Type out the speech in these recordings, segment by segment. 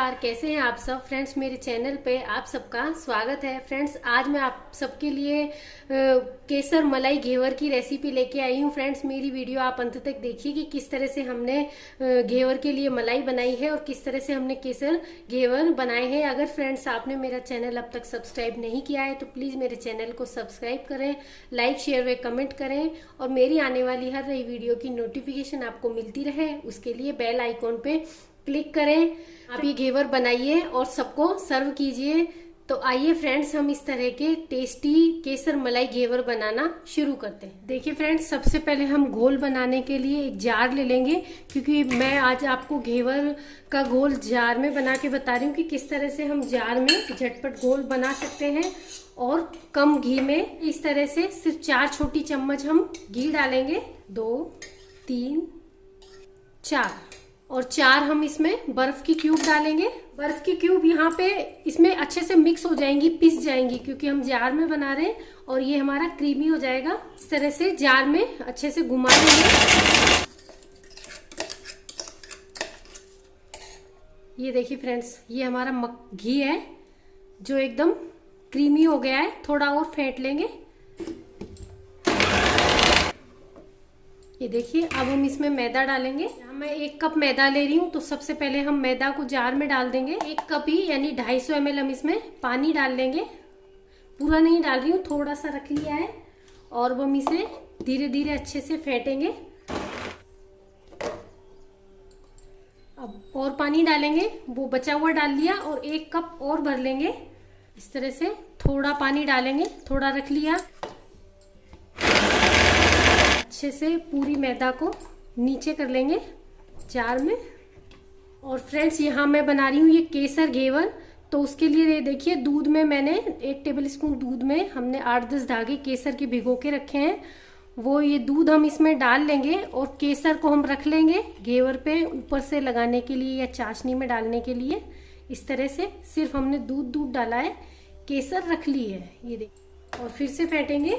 नमस्कार, कैसे हैं आप सब फ्रेंड्स। मेरे चैनल पे आप सबका स्वागत है। फ्रेंड्स, आज मैं आप सबके लिए केसर मलाई घेवर की रेसिपी लेके आई हूँ। फ्रेंड्स, मेरी वीडियो आप अंत तक देखिए कि किस तरह से हमने घेवर के लिए मलाई बनाई है और किस तरह से हमने केसर घेवर बनाए हैं। अगर फ्रेंड्स आपने मेरा चैनल अब तक सब्सक्राइब नहीं किया है तो प्लीज मेरे चैनल को सब्सक्राइब करें, लाइक शेयर व कमेंट करें और मेरी आने वाली हर नई वीडियो की नोटिफिकेशन आपको मिलती रहे उसके लिए बेल आइकॉन पे क्लिक करें। आप ये घेवर बनाइए और सबको सर्व कीजिए। तो आइए फ्रेंड्स, हम इस तरह के टेस्टी केसर मलाई घेवर बनाना शुरू करते हैं। देखिए फ्रेंड्स, सबसे पहले हम घोल बनाने के लिए एक जार ले लेंगे, क्योंकि मैं आज आपको घेवर का घोल जार में बना के बता रही हूँ कि किस तरह से हम जार में झटपट घोल बना सकते हैं और कम घी में। इस तरह से सिर्फ 4 छोटी चम्मच हम घी डालेंगे, 2, 3, 4 और 4 हम इसमें बर्फ की क्यूब डालेंगे। बर्फ की क्यूब यहाँ पे इसमें अच्छे से मिक्स हो जाएंगी, पिस जाएंगी, क्योंकि हम जार में बना रहे हैं और ये हमारा क्रीमी हो जाएगा। इस तरह से जार में अच्छे से घुमा लेंगे। ये देखिए फ्रेंड्स, ये हमारा घी है जो एकदम क्रीमी हो गया है। थोड़ा और फेंट लेंगे। ये देखिए, अब हम इसमें मैदा डालेंगे। यहाँ मैं 1 कप मैदा ले रही हूँ, तो सबसे पहले हम मैदा को जार में डाल देंगे। 1 कप ही यानी 250 ml हम इसमें पानी डाल लेंगे। पूरा नहीं डाल रही हूँ, थोड़ा सा रख लिया है और हम इसे धीरे धीरे अच्छे से फेंटेंगे। अब और पानी डालेंगे, वो बचा हुआ डाल लिया और 1 कप और भर लेंगे। इस तरह से थोड़ा पानी डालेंगे, थोड़ा रख लिया। अच्छे से पूरी मैदा को नीचे कर लेंगे जार में। और फ्रेंड्स, यहाँ मैं बना रही हूँ ये केसर घेवर, तो उसके लिए देखिए दूध में मैंने 1 टेबलस्पून दूध में हमने 8-10 धागे केसर के भिगो के रखे हैं। वो ये दूध हम इसमें डाल लेंगे और केसर को हम रख लेंगे घेवर पे ऊपर से लगाने के लिए या चाशनी में डालने के लिए। इस तरह से सिर्फ हमने दूध डाला है, केसर रख ली है। ये देखिए, और फिर से फेंटेंगे।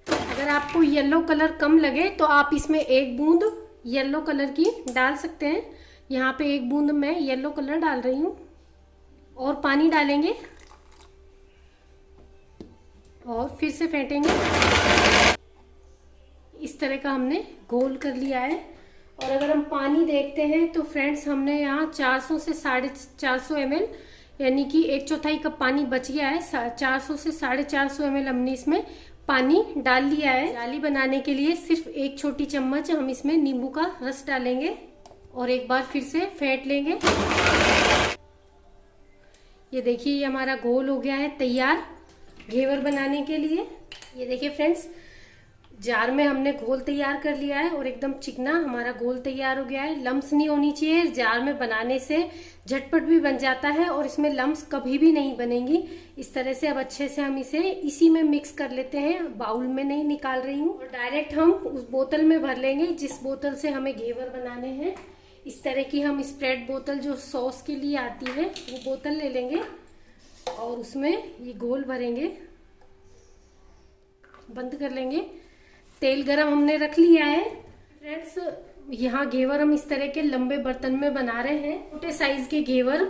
अगर आपको येलो कलर कम लगे तो आप इसमें 1 बूंद येलो कलर की डाल सकते हैं। यहाँ पे 1 बूंद मैं येलो कलर डाल रही हूँ और पानी डालेंगे और फिर से फेंटेंगे। इस तरह का हमने घोल कर लिया है। और अगर हम पानी देखते हैं तो फ्रेंड्स, हमने यहाँ 400 से 450 ml यानी कि 1/4 कप पानी बच गया है। 400 से 450 ml हमने इसमें पानी डाल लिया है। जाली बनाने के लिए सिर्फ 1 छोटी चम्मच हम इसमें नींबू का रस डालेंगे और एक बार फिर से फेंट लेंगे। ये देखिए, ये हमारा घोल हो गया है तैयार घेवर बनाने के लिए। ये देखिए फ्रेंड्स, जार में हमने घोल तैयार कर लिया है और एकदम चिकना हमारा घोल तैयार हो गया है। लम्स नहीं होनी चाहिए। जार में बनाने से झटपट भी बन जाता है और इसमें लम्स कभी भी नहीं बनेंगी। इस तरह से अब अच्छे से हम इसे इसी में मिक्स कर लेते हैं। बाउल में नहीं निकाल रही हूँ और डायरेक्ट हम उस बोतल में भर लेंगे जिस बोतल से हमें घेवर बनाने हैं। इस तरह की हम स्प्रेड बोतल जो सॉस के लिए आती है वो बोतल ले लेंगे और उसमें ये घोल भरेंगे। बंद कर लेंगे। तेल गरम हमने रख लिया है। फ्रेंड्स, यहाँ घेवर हम इस तरह के लंबे बर्तन में बना रहे हैं, छोटे साइज के घेवर।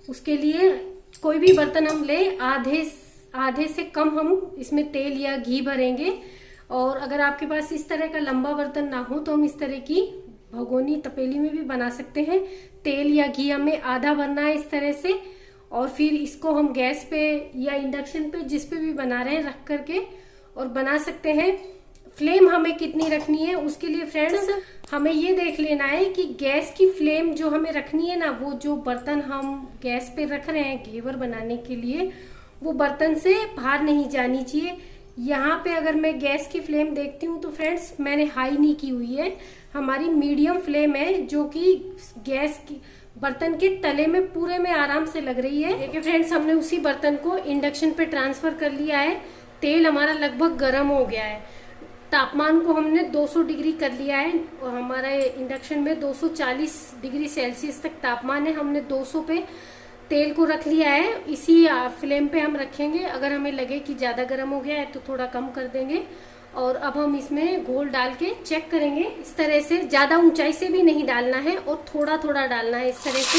उसके लिए कोई भी बर्तन हम ले, आधे से कम हम इसमें तेल या घी भरेंगे। और अगर आपके पास इस तरह का लंबा बर्तन ना हो तो हम इस तरह की भगोनी तपेली में भी बना सकते हैं। तेल या घी हमें आधा भरना है इस तरह से और फिर इसको हम गैस पे या इंडक्शन पे जिस पे भी बना रहे हैं रख करके और बना सकते हैं। फ्लेम हमें कितनी रखनी है उसके लिए फ्रेंड्स हमें ये देख लेना है कि गैस की फ्लेम जो हमें रखनी है ना, वो जो बर्तन हम गैस पे रख रहे हैं घेवर बनाने के लिए, वो बर्तन से बाहर नहीं जानी चाहिए। यहाँ पे अगर मैं गैस की फ्लेम देखती हूँ तो फ्रेंड्स मैंने हाई नहीं की हुई है, हमारी मीडियम फ्लेम है जो कि गैस की बर्तन के तले में पूरे में आराम से लग रही है। देखिए फ्रेंड्स, हमने उसी बर्तन को इंडक्शन पे ट्रांसफर कर लिया है। तेल हमारा लगभग गर्म हो गया है। तापमान को हमने 200 डिग्री कर लिया है और हमारे इंडक्शन में 240 डिग्री सेल्सियस तक तापमान है। हमने 200 पे तेल को रख लिया है। इसी फ्लेम पे हम रखेंगे। अगर हमें लगे कि ज़्यादा गर्म हो गया है तो थोड़ा कम कर देंगे और अब हम इसमें घोल डाल के चेक करेंगे। इस तरह से ज्यादा ऊंचाई से भी नहीं डालना है और थोड़ा थोड़ा डालना है इस तरह से।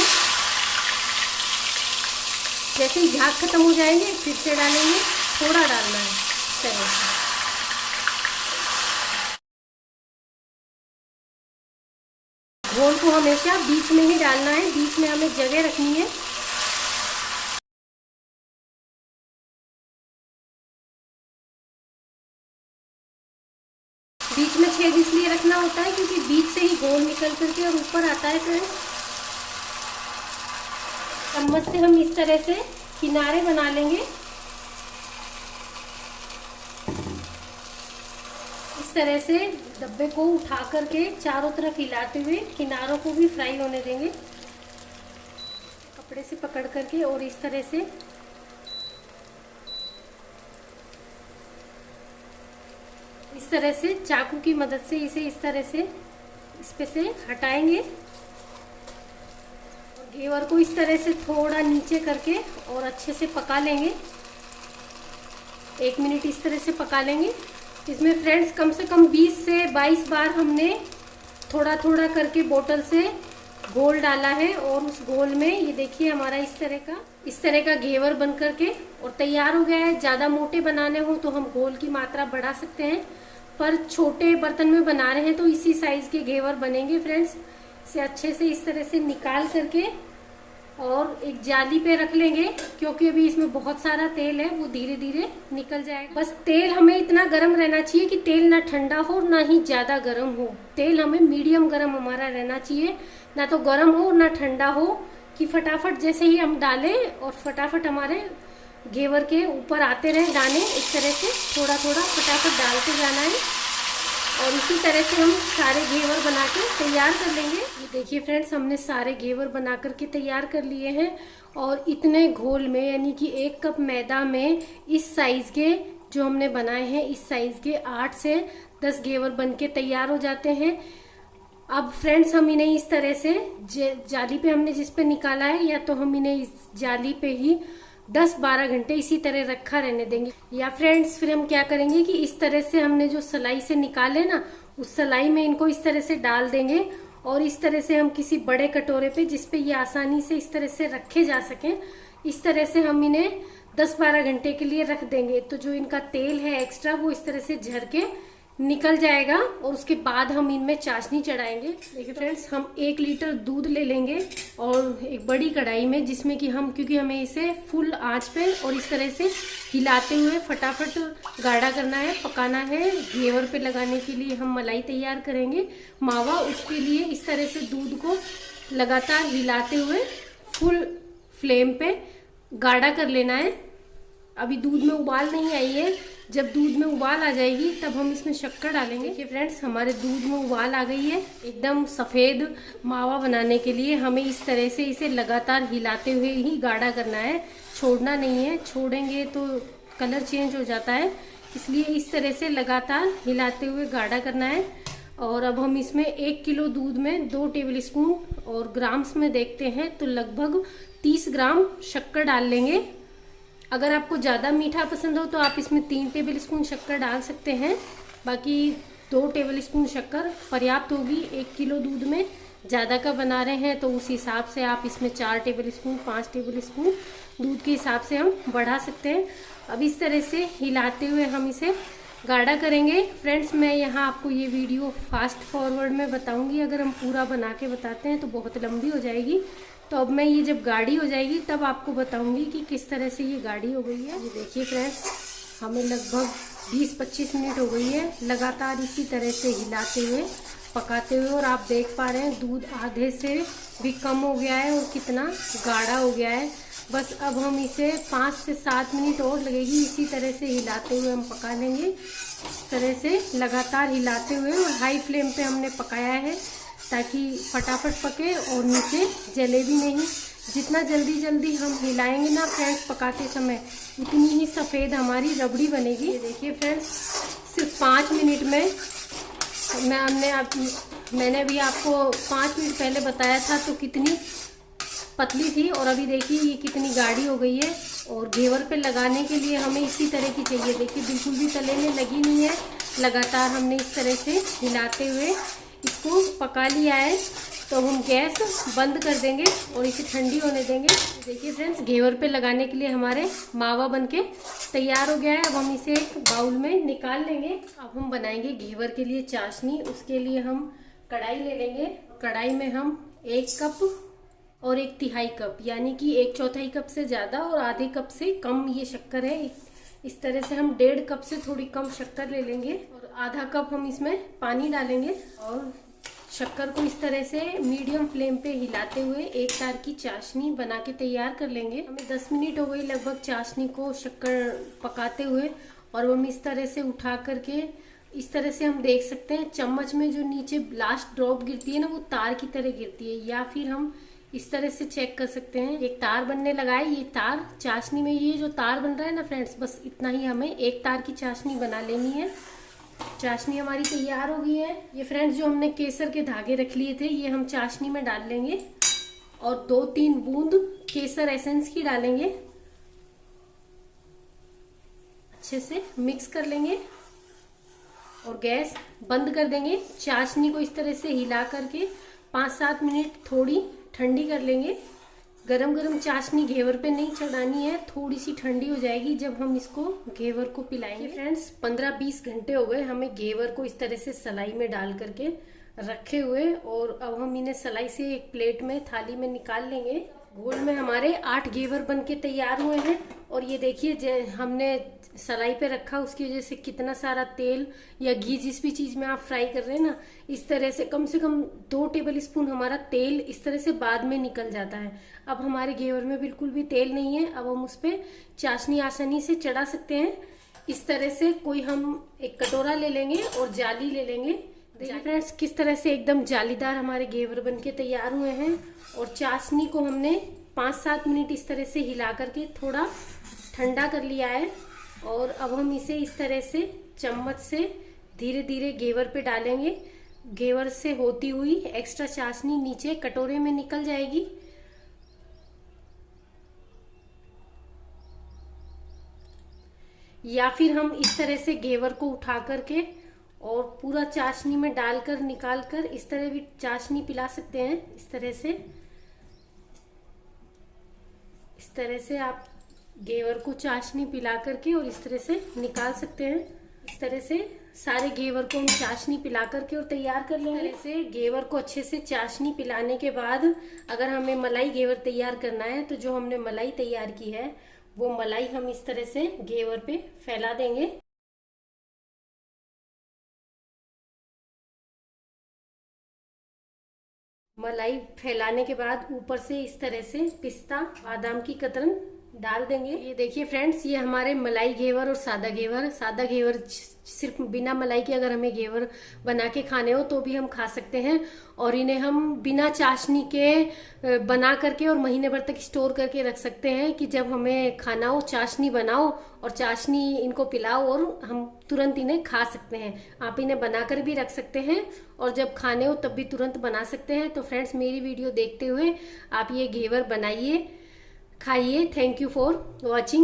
जैसे ही झाग खत्म हो जाएंगे फिर से डालेंगे, थोड़ा डालना है इस तरह से। घोल को हमेशा बीच में ही डालना है, बीच में हमें जगह रखनी है। बीच में छेद इसलिए रखना होता है क्योंकि बीच से ही घोल निकल करके और ऊपर आता है। फिर चम्मच से हम इस तरह से किनारे बना लेंगे। इस तरह से डब्बे को उठा करके चारों तरफ हिलाते हुए किनारों को भी फ्राई होने देंगे, कपड़े से पकड़ करके। और इस तरह से चाकू की मदद से इसे इस तरह से इस पे से हटाएंगे। और घेवर को इस तरह से थोड़ा नीचे करके और अच्छे से पका लेंगे। 1 मिनट इस तरह से पका लेंगे। इसमें फ्रेंड्स कम से कम 20 से 22 बार हमने थोड़ा थोड़ा करके बोतल से घोल डाला है। और उस घोल में ये देखिए हमारा इस तरह का घेवर बन करके और तैयार हो गया है। ज़्यादा मोटे बनाने हो तो हम घोल की मात्रा बढ़ा सकते हैं, पर छोटे बर्तन में बना रहे हैं तो इसी साइज के घेवर बनेंगे फ्रेंड्स। इसे अच्छे से इस तरह से निकाल करके और एक जाली पे रख लेंगे, क्योंकि अभी इसमें बहुत सारा तेल है, वो धीरे धीरे निकल जाएगा। बस तेल हमें इतना गर्म रहना चाहिए कि तेल ना ठंडा हो ना ही ज्यादा गर्म हो। तेल हमें मीडियम गर्म हमारा रहना चाहिए, ना तो गर्म हो ना ठंडा हो, कि फटाफट जैसे ही हम डालें और फटाफट हमारे घेवर के ऊपर आते रहे दाने। इस तरह से थोड़ा थोड़ा फटाफट डालते जाना है और इसी तरह से हम सारे घेवर बना के तैयार कर लेंगे। ये देखिए फ्रेंड्स, हमने सारे घेवर बना करके तैयार कर लिए हैं। और इतने घोल में, यानी कि 1 कप मैदा में इस साइज के जो हमने बनाए हैं, इस साइज के 8 से 10 घेवर बन के तैयार हो जाते हैं। अब फ्रेंड्स हम इन्हें इस तरह से जाली पे हमने जिस पे निकाला है, या तो हम इन्हें इस जाली पे ही 10-12 घंटे इसी तरह रखा रहने देंगे। या फ्रेंड्स फिर हम क्या करेंगे कि इस तरह से हमने जो सलाई से निकाले ना, उस सलाई में इनको इस तरह से डाल देंगे और इस तरह से हम किसी बड़े कटोरे पे, जिसपे ये आसानी से इस तरह से रखे जा सकें, इस तरह से हम इन्हें 10-12 घंटे के लिए रख देंगे। तो जो इनका तेल है एक्स्ट्रा, वो इस तरह से झर के निकल जाएगा और उसके बाद हम इनमें चाशनी चढ़ाएंगे। देखिए फ्रेंड्स, हम 1 लीटर दूध ले लेंगे और एक बड़ी कढ़ाई में, जिसमें कि हम, क्योंकि हमें इसे फुल आंच पे और इस तरह से हिलाते हुए फटाफट गाढ़ा करना है, पकाना है। घेवर पे लगाने के लिए हम मलाई तैयार करेंगे, मावा। उसके लिए इस तरह से दूध को लगातार हिलाते हुए फुल फ्लेम पे गाढ़ा कर लेना है। अभी दूध में उबाल नहीं आई है, जब दूध में उबाल आ जाएगी तब हम इसमें शक्कर डालेंगे। देखिए फ्रेंड्स, हमारे दूध में उबाल आ गई है। एकदम सफ़ेद मावा बनाने के लिए हमें इस तरह से इसे लगातार हिलाते हुए ही गाढ़ा करना है, छोड़ना नहीं है। छोड़ेंगे तो कलर चेंज हो जाता है, इसलिए इस तरह से लगातार हिलाते हुए गाढ़ा करना है। और अब हम इसमें 1 किलो दूध में 2 टेबल स्पून, और ग्राम्स में देखते हैं तो लगभग 30 ग्राम शक्कर डाल लेंगे। अगर आपको ज़्यादा मीठा पसंद हो तो आप इसमें 3 टेबल स्पून शक्कर डाल सकते हैं, बाकी 2 टेबल स्पून शक्कर पर्याप्त होगी 1 किलो दूध में। ज़्यादा का बना रहे हैं तो उस हिसाब से आप इसमें 4 टेबल स्पून, 5 टेबल स्पून दूध के हिसाब से हम बढ़ा सकते हैं। अब इस तरह से हिलाते हुए हम इसे गाढ़ा करेंगे। फ्रेंड्स, मैं यहाँ आपको ये वीडियो फास्ट फॉरवर्ड में बताऊंगी, अगर हम पूरा बना के बताते हैं तो बहुत लंबी हो जाएगी। तो अब मैं ये जब गाढ़ी हो जाएगी तब आपको बताऊंगी कि किस तरह से ये गाढ़ी हो गई है। ये देखिए फ्रेंड्स, हमें लगभग 20-25 मिनट हो गई है लगातार इसी तरह से हिलाते हुए, पकाते हुए। और आप देख पा रहे हैं दूध आधे से भी कम हो गया है और कितना गाढ़ा हो गया है। बस अब हम इसे 5 से 7 मिनट और लगेगी, इसी तरह से हिलाते हुए हम पका लेंगे। इस तरह से लगातार हिलाते हुए, और हाई फ्लेम पे हमने पकाया है ताकि फटाफट पके और नीचे जले भी नहीं। जितना जल्दी हम हिलाएंगे ना फ्रेंड्स पकाते समय, उतनी ही सफ़ेद हमारी रबड़ी बनेगी। ये देखिए फ्रेंड्स, सिर्फ 5 मिनट में मैंने अभी आपको 5 मिनट पहले बताया था तो कितनी पतली थी, और अभी देखिए ये कितनी गाढ़ी हो गई है। और घेवर पे लगाने के लिए हमें इसी तरह की चाहिए। देखिए बिल्कुल भी तले में लगी नहीं है, लगातार हमने इस तरह से हिलाते हुए इसको पका लिया है। तो हम गैस बंद कर देंगे और इसे ठंडी होने देंगे। देखिए फ्रेंड्स, घेवर पे लगाने के लिए हमारे मावा बनके तैयार हो गया है। अब हम इसे एक बाउल में निकाल लेंगे। अब हम बनाएंगे घेवर के लिए चाशनी। उसके लिए हम कढ़ाई ले लेंगे। कढ़ाई में हम 1 कप और 1/3 कप, यानी कि 1/4 कप से ज़्यादा और आधे कप से कम ये शक्कर है। इस तरह से हम 1.5 कप से थोड़ी कम शक्कर ले लेंगे और आधा कप हम इसमें पानी डालेंगे और शक्कर को इस तरह से मीडियम फ्लेम पे हिलाते हुए एक तार की चाशनी बना के तैयार कर लेंगे। हमें 10 मिनट हो गई लगभग चाशनी को शक्कर पकाते हुए, और हम इस तरह से उठा करके इस तरह से हम देख सकते हैं चम्मच में जो नीचे लास्ट ड्रॉप गिरती है ना, वो तार की तरह गिरती है। या फिर हम इस तरह से चेक कर सकते हैं, एक तार बनने लगा है। ये तार चाशनी में, ये जो तार बन रहा है ना फ्रेंड्स, बस इतना ही हमें एक तार की चाशनी बना लेनी है। चाशनी हमारी तैयार हो गई है। ये फ्रेंड्स, जो हमने केसर के धागे रख लिए थे, ये हम चाशनी में डाल लेंगे और 2-3 बूंद केसर एसेंस की डालेंगे। अच्छे से मिक्स कर लेंगे और गैस बंद कर देंगे। चाशनी को इस तरह से हिला करके 5-7 मिनट थोड़ी ठंडी कर लेंगे। गरम गरम चाशनी घेवर पे नहीं चढ़ानी है, थोड़ी सी ठंडी हो जाएगी जब हम इसको घेवर को पिलाएंगे। फ्रेंड्स, 15-20 घंटे हो गए हमें घेवर को इस तरह से सलाई में डाल करके रखे हुए, और अब हम इन्हें सलाई से एक प्लेट में, थाली में निकाल लेंगे। घोल में हमारे 8 घेवर बन के तैयार हुए हैं। और ये देखिए, हमने सलाई पे रखा, उसकी वजह से कितना सारा तेल या घी, जिस भी चीज में आप फ्राई कर रहे हैं ना, इस तरह से कम 2 टेबल स्पून हमारा तेल इस तरह से बाद में निकल जाता है। अब हमारे घेवर में बिल्कुल भी तेल नहीं है। अब हम उस पर चाशनी आसानी से चढ़ा सकते हैं। इस तरह से कोई हम एक कटोरा ले लेंगे और जाली ले लेंगे। देखिए फ्रेंड्स, किस तरह से एकदम जालीदार हमारे घेवर बन के तैयार हुए हैं। और चाशनी को हमने 5-7 मिनट इस तरह से हिला करके थोड़ा ठंडा कर लिया है। और अब हम इसे इस तरह से चम्मच से धीरे धीरे घेवर पे डालेंगे। घेवर से होती हुई एक्स्ट्रा चाशनी नीचे कटोरे में निकल जाएगी। या फिर हम इस तरह से घेवर को उठा करके और पूरा चाशनी में डालकर निकाल कर इस तरह भी चाशनी पिला सकते हैं। इस तरह से आप घेवर को चाशनी पिला करके और इस तरह से निकाल सकते हैं। इस तरह से सारे घेवर को हम चाशनी पिला करके और तैयार कर लेंगे। ऐसे घेवर को अच्छे से चाशनी पिलाने के बाद अगर हमें मलाई घेवर तैयार करना है, तो जो हमने मलाई तैयार की है वो मलाई हम इस तरह से घेवर पे फैला देंगे। मलाई फैलाने के बाद ऊपर से इस तरह से पिस्ता, बादाम की कतरन डाल देंगे। ये देखिए फ्रेंड्स, ये हमारे मलाई घेवर और सादा घेवर सिर्फ बिना मलाई के अगर हमें घेवर बना के खाने हो तो भी हम खा सकते हैं। और इन्हें हम बिना चाशनी के बना करके और महीने भर तक स्टोर करके रख सकते हैं कि जब हमें खाना हो चाशनी बनाओ और चाशनी इनको पिलाओ और हम तुरंत इन्हें खा सकते हैं। आप इन्हें बनाकर भी रख सकते हैं और जब खाने हो तब भी तुरंत बना सकते हैं। तो फ्रेंड्स, मेरी वीडियो देखते हुए आप ये घेवर बनाइए, खाइए। Thank you for watching.